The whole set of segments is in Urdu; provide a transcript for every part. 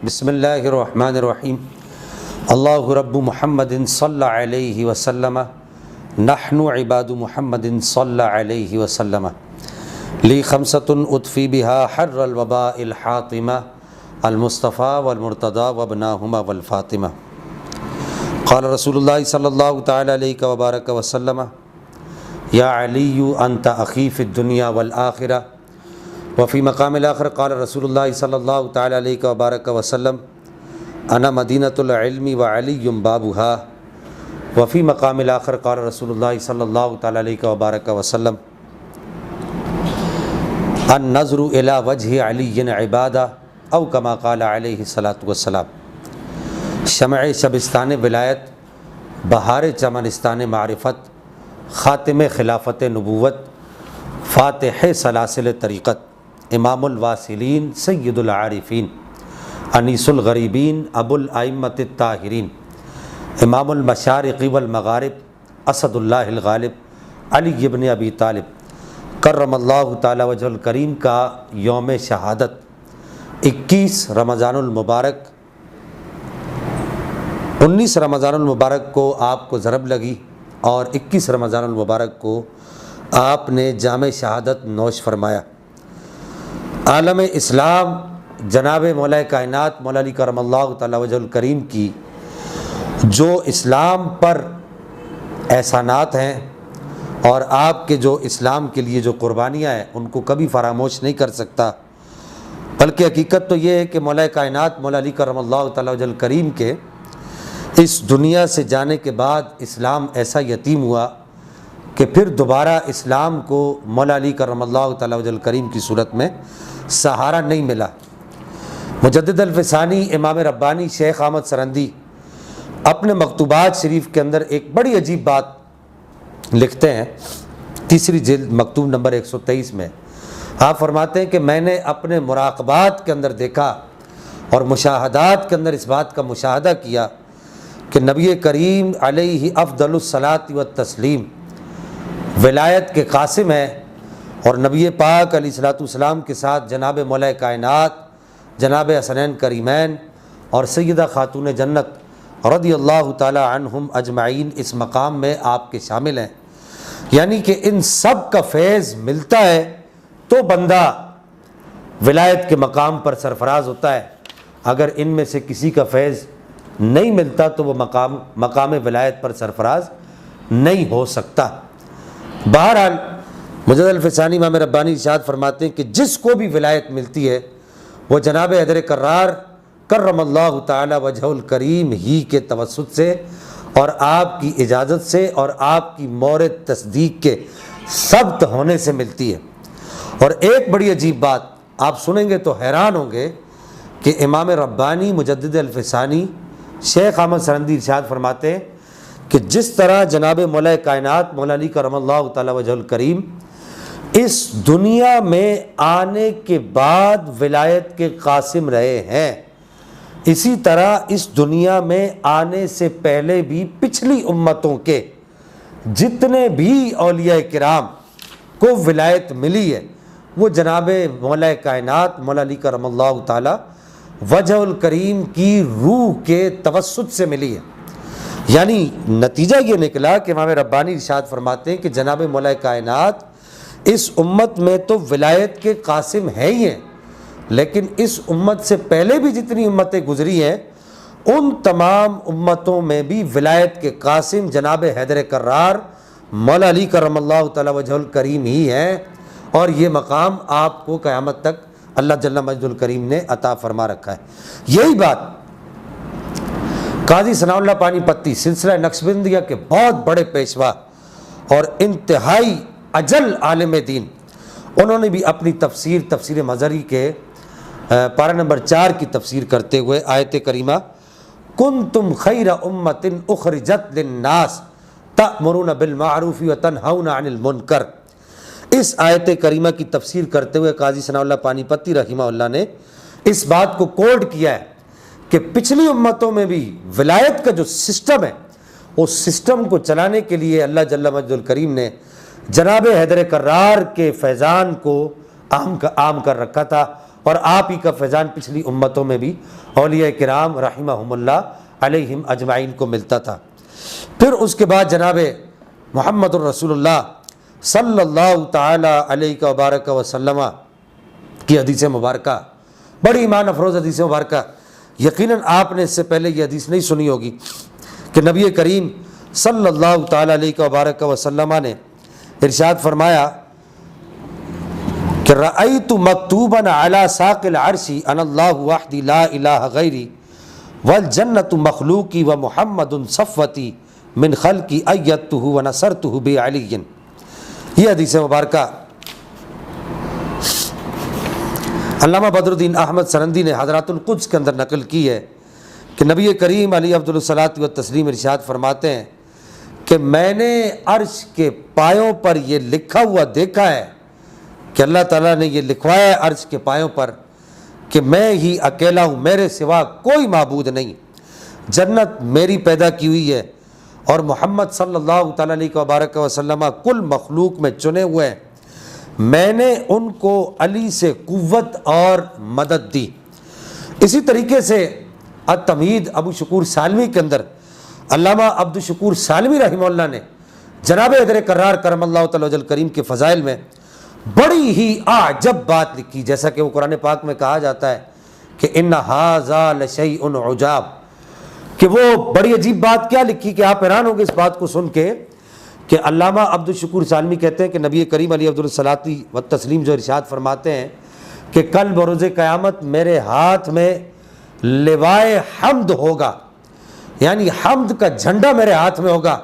بسم اللہ الرحمن الرحیم اللہ رب محمد صلی علیہ وسلم نحن عباد محمد صلی علیہ وسلم لی خمسۃ اطفی بہا حر الوباء الحاطمہ المصطفیٰ والمرتضیٰ وابناہما والفاطمہ قال رسول اللہ صلی اللہ تعالی علیہ وبارک وسلم یا علی انت اخی فی الدنیا والآخرہ وفی مقام الآخر قال رسول اللہ صلی اللہ تعالی علیہ وبارک وسلم انا مدینۃ العلم وعلی بابها وفی مقام الآخر قال رسول اللہ صلی اللہ تعالی علیہ وبارک وسلم النظر الی وجہ علی عبادہ او کما قال علیہ الصلاۃ والسلام شمع شبستان ولایت، بہار چمنستان معرفت، خاتم خلافت نبوت، فاتح سلاسل طریقت، امام الواصلین سید العارفین، انیس الغریبین، ابو الائمۃ الطاہرین، امام المشارق والمغارب، اسد اللہ الغالب، علی ابن ابی طالب کرم اللہ تعالی وجہ الکریم کا یوم شہادت 21 رمضان المبارک 19 رمضان المبارک کو آپ کو ضرب لگی اور 21 رمضان المبارک کو آپ نے جام شہادت نوش فرمایا۔ عالم اسلام جناب مولا کائنات مولا علی کرم اللہ تعالی وجہ الکریم کی جو اسلام پر احسانات ہیں اور آپ کے جو اسلام کے لیے جو قربانیاں ہیں ان کو کبھی فراموش نہیں کر سکتا، بلکہ حقیقت تو یہ ہے کہ مولا کائنات مولا علی کرم اللہ تعالی وجہ الکریم کے اس دنیا سے جانے کے بعد اسلام ایسا یتیم ہوا کہ پھر دوبارہ اسلام کو مولا علی کرم اللہ تعالی وجہ الکریم کی صورت میں سہارا نہیں ملا۔ مجدد الفسانی امام ربانی شیخ احمد سرندی اپنے مکتوبات شریف کے اندر ایک بڑی عجیب بات لکھتے ہیں، تیسری جلد مکتوب نمبر 123 میں آپ فرماتے ہیں کہ میں نے اپنے مراقبات کے اندر دیکھا اور مشاہدات کے اندر اس بات کا مشاہدہ کیا کہ نبی کریم علیہ افضل الصلاۃ والتسلیم ولایت کے قاسم ہیں، اور نبی پاک علیہ الصلاۃ والسلام کے ساتھ جناب مولا کائنات جناب حسنین کریمین اور سیدہ خاتون جنت رضی اللہ تعالی عنہم اجمعین اس مقام میں آپ کے شامل ہیں، یعنی کہ ان سب کا فیض ملتا ہے تو بندہ ولایت کے مقام پر سرفراز ہوتا ہے، اگر ان میں سے کسی کا فیض نہیں ملتا تو وہ مقام ولایت پر سرفراز نہیں ہو سکتا۔ بہرحال مجدد الفسانی امام ربانی ارشاد فرماتے ہیں کہ جس کو بھی ولایت ملتی ہے وہ جناب حیدر کرار کرم اللہ تعالی وجہ الکریم ہی کے توسط سے اور آپ کی اجازت سے اور آپ کی مورد تصدیق کے ثبت ہونے سے ملتی ہے۔ اور ایک بڑی عجیب بات آپ سنیں گے تو حیران ہوں گے کہ امام ربانی مجدد الفسانی شیخ احمد سرندی ارشاد فرماتے ہیں کہ جس طرح جناب مولا کائنات مولا علی کرم اللہ تعالی وجہ الکریم اس دنیا میں آنے کے بعد ولایت کے قاسم رہے ہیں، اسی طرح اس دنیا میں آنے سے پہلے بھی پچھلی امتوں کے جتنے بھی اولیاء کرام کو ولایت ملی ہے وہ جناب مولا کائنات مولا علی کرم اللہ تعالی وجہ الکریم کی روح کے توسط سے ملی ہے۔ یعنی نتیجہ یہ نکلا کہ امام ربانی ارشاد فرماتے ہیں کہ جناب مولا کائنات اس امت میں تو ولایت کے قاسم ہیں ہی ہیں، لیکن اس امت سے پہلے بھی جتنی امتیں گزری ہیں ان تمام امتوں میں بھی ولایت کے قاسم جناب حیدر کرار مولا علی کرم اللہ تعالی وجہ الکریم ہی ہیں، اور یہ مقام آپ کو قیامت تک اللہ جل مجد الکریم نے عطا فرما رکھا ہے۔ یہی بات قاضی ثناء اللہ پانی پتی سلسلہ نقشبندیہ کے بہت بڑے پیشوا اور انتہائی اجل عالم دین، انہوں نے بھی اپنی تفسیر مظہری کے پارہ نمبر 4 کی تفسیر کرتے ہوئے آیت کریمہ کنتم خیر امۃ اخرجت للناس تأمرون بالمعروف وتنہون عن المنکر، اس آیت کریمہ کی تفسیر کرتے ہوئے قاضی ثناء اللہ پانی پتی رحمہ اللہ نے اس بات کو کوٹ کیا ہے کہ پچھلی امتوں میں بھی ولایت کا جو سسٹم ہے اس سسٹم کو چلانے کے لیے اللہ جل مجد الکریم نے جناب حیدر کرار کے فیضان کو عام کر رکھا تھا، اور آپ ہی کا فیضان پچھلی امتوں میں بھی اولیاء کرام رحمہم اللہ علیہم اجمعین کو ملتا تھا۔ پھر اس کے بعد جناب محمد الرسول اللہ صلی اللہ تعالی علیہ وبارک وسلم کی حدیث مبارکہ، بڑی ایمان افروز حدیث مبارکہ، یقیناً آپ نے اس سے پہلے یہ حدیث نہیں سنی ہوگی کہ نبی کریم صلی اللہ تعالی علیہ وبارک وسلم نے ارشاد فرمایا کہ رأیت مکتوبا علی ساق العرش ان اللہ وحدی لا الہ غیری والجنۃ مخلوقی ومحمد صفوتی من خلقی ایدتہ ونصرتہ بعلی۔ یہ حدیث مبارکہ علامہ بدر الدین احمد سرندی نے حضرات القدس کے اندر نقل کی ہے کہ نبی کریم علیہ افضل الصلاۃ والتسلیم ارشاد فرماتے ہیں کہ میں نے عرش کے پایوں پر یہ لکھا ہوا دیکھا ہے کہ اللہ تعالیٰ نے یہ لکھوایا ہے عرش کے پایوں پر کہ میں ہی اکیلا ہوں، میرے سوا کوئی معبود نہیں، جنت میری پیدا کی ہوئی ہے اور محمد صلی اللہ تعالیٰ علیہ وبارک وسلم کل مخلوق میں چنے ہوئے ہیں، میں نے ان کو علی سے قوت اور مدد دی۔ اسی طریقے سے التمہید ابو شکور سالمی کے اندر علامہ عبد الشکور سالمی رحمہ اللہ نے جناب حیدر کرار کرم اللہ تعالی وجہ کریم کے فضائل میں بڑی ہی اعجب بات لکھی، جیسا کہ وہ قرآن پاک میں کہا جاتا ہے کہ ان ھذا لشیء عجاب، کہ وہ بڑی عجیب بات کیا لکھی کہ آپ حیران ہوں گے اس بات کو سن کے کہ علامہ عبد الشکور سالمی کہتے ہیں کہ نبی کریم علیہ افضل الصلاۃ والتسلیم جو ارشاد فرماتے ہیں کہ کل بروز قیامت میرے ہاتھ میں لوائے حمد ہوگا، یعنی حمد کا جھنڈا میرے ہاتھ میں ہوگا۔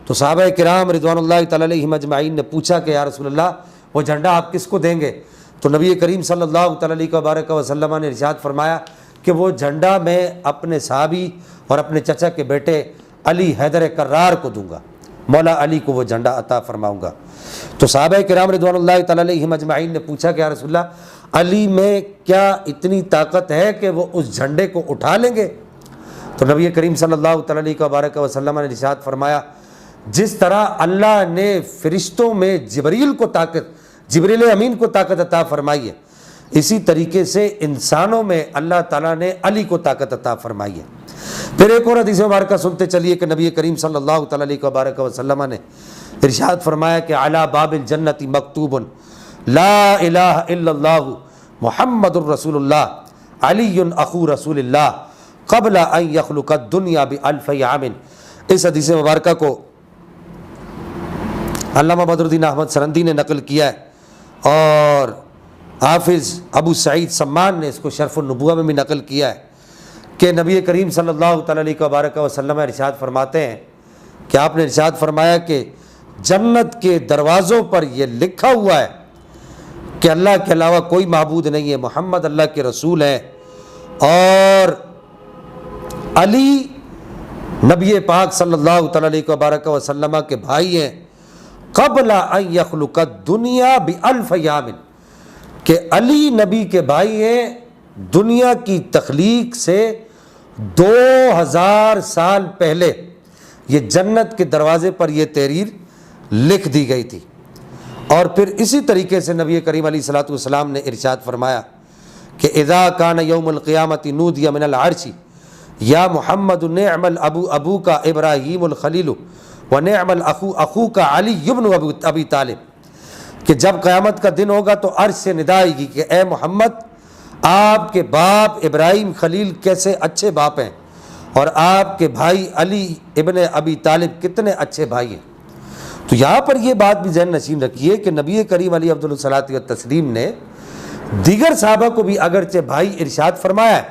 تو صحابہ کرام رضوان اللہ تعالی علیہم اجمعین نے پوچھا کہ یا رسول اللہ وہ جھنڈا آپ کس کو دیں گے؟ تو نبی کریم صلی اللہ تعالی علیہ وبارک وسلم نے ارشاد فرمایا کہ وہ جھنڈا میں اپنے صحابی اور اپنے چچا کے بیٹے علی حیدر کرار کو دوں گا، مولا علی کو وہ جھنڈا عطا فرماؤں گا۔ تو صحابہ کرام رضوان اللہ تعالی علیہم اجمعین نے پوچھا کہ یا رسول اللہ علی میں کیا اتنی طاقت ہے کہ وہ اس جھنڈے کو اٹھا لیں گے؟ تو نبی کریم صلی اللہ تعالی علیہ وبارک وسلم نے ارشاد فرمایا جس طرح اللہ نے فرشتوں میں جبریل امین کو طاقت عطا فرمائی ہے، اسی طریقے سے انسانوں میں اللہ تعالیٰ نے علی کو طاقت عطا فرمائی ہے۔ پھر ایک اور حدیث مبارکہ سنتے چلیے کہ نبی کریم صلی اللہ تعالی علیہ وبارک وسلم نے ارشاد فرمایا کہ علی باب الجنت مکتوب لا الہ الا اللہ محمد الرسول اللہ علی اخو رسول اللہ قبل ان یخلق الدنیا بألف عام۔ اس حدیث مبارکہ کو علامہ بدر الدین احمد سرندی نے نقل کیا ہے اور حافظ ابو سعید سمان نے اس کو شرف النبوہ میں بھی نقل کیا ہے کہ نبی کریم صلی اللہ تعالی علیہ وبارک وسلم ارشاد فرماتے ہیں کہ آپ نے ارشاد فرمایا کہ جنت کے دروازوں پر یہ لکھا ہوا ہے کہ اللہ کے علاوہ کوئی معبود نہیں ہے، محمد اللہ کے رسول ہیں اور علی نبی پاک صلی اللہ تعالی علیہ وبارک وسلم کے بھائی ہیں قبل ان یخلق الدنیا بألف عام، کہ علی نبی کے بھائی ہیں دنیا کی تخلیق سے 2000 سال پہلے یہ جنت کے دروازے پر یہ تحریر لکھ دی گئی تھی۔ اور پھر اسی طریقے سے نبی کریم علیہ الصلوۃ والسلام نے ارشاد فرمایا کہ اذا کان یوم القیامت نودی من العرش یا محمد نعم الابو ابو کا ابراہیم الخلیل و نعم الاخو اخو کا علی ابن ابی طالب، کہ جب قیامت کا دن ہوگا تو عرش سے ندا آئے گی کہ اے محمد آپ کے باپ ابراہیم خلیل کیسے اچھے باپ ہیں اور آپ کے بھائی علی ابن ابی طالب کتنے اچھے بھائی ہیں۔ تو یہاں پر یہ بات بھی ذہن نشین رکھیے کہ نبی کریم علیہ افضل الصلاۃ والتسلیم نے دیگر صحابہ کو بھی اگرچہ بھائی ارشاد فرمایا ہے،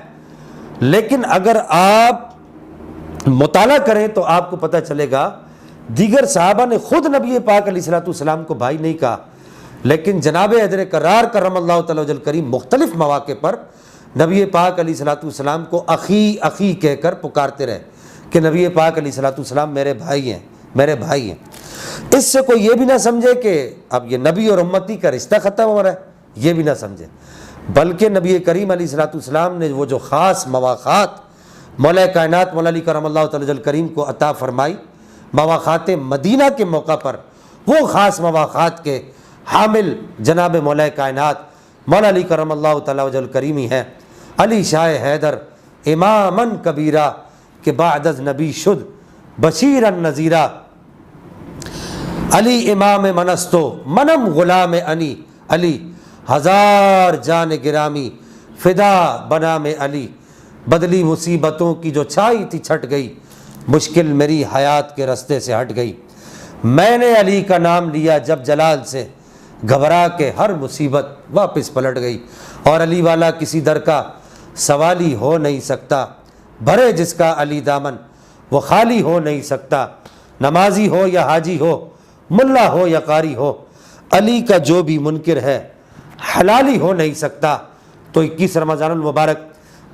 لیکن اگر آپ مطالعہ کریں تو آپ کو پتہ چلے گا دیگر صحابہ نے خود نبی پاک علیہ الصلوۃ والسلام کو بھائی نہیں کہا، لیکن جناب حیدر کرار کرم اللہ تعالی وجہ کریم مختلف مواقع پر نبی پاک علیہ الصلوۃ والسلام کو اخی اخی کہہ کر پکارتے رہے کہ نبی پاک علیہ الصلوۃ والسلام میرے بھائی ہیں، میرے بھائی ہیں۔ اس سے کوئی یہ بھی نہ سمجھے کہ اب یہ نبی اور امتی کا رشتہ ختم ہو رہا ہے، یہ بھی نہ سمجھے، بلکہ نبی کریم علیہ الصلوۃ والسلام نے وہ جو خاص مواقعات مولا کائنات مولا علی کرم اللہ تعالی وجہ کریم کو عطا فرمائی مواقعات مدینہ کے موقع پر، وہ خاص مواقعات کے حامل جناب مولا کائنات مولا علی کرم اللہ تعالیٰ وجہ الکریمی ہے، علی شاہ حیدر امامن کبیرہ کہ بعد از نبی شد بشیرن نذیرہ، علی امام منستو منم غلام انی، علی ہزار جان گرامی فدا بنام علی، بدلی مصیبتوں کی جو چھائی تھی چھٹ گئی، مشکل میری حیات کے رستے سے ہٹ گئی، میں نے علی کا نام لیا جب جلال سے، گھبرا کے ہر مصیبت واپس پلٹ گئی، اور علی والا کسی در کا سوالی ہو نہیں سکتا، بھرے جس کا علی دامن وہ خالی ہو نہیں سکتا، نمازی ہو یا حاجی ہو، ملا ہو یا قاری ہو، علی کا جو بھی منکر ہے حلالی ہو نہیں سکتا۔ تو 21 رمضان المبارک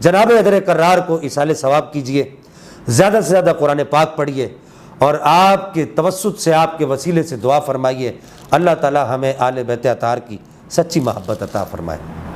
جناب حیدر کرار کو ایصال ثواب کیجئے، زیادہ سے زیادہ قرآن پاک پڑھیے، اور آپ کے توسط سے، آپ کے وسیلے سے دعا فرمائیے، اللہ تعالی ہمیں آل بیت اطہار کی سچی محبت عطا فرمائے۔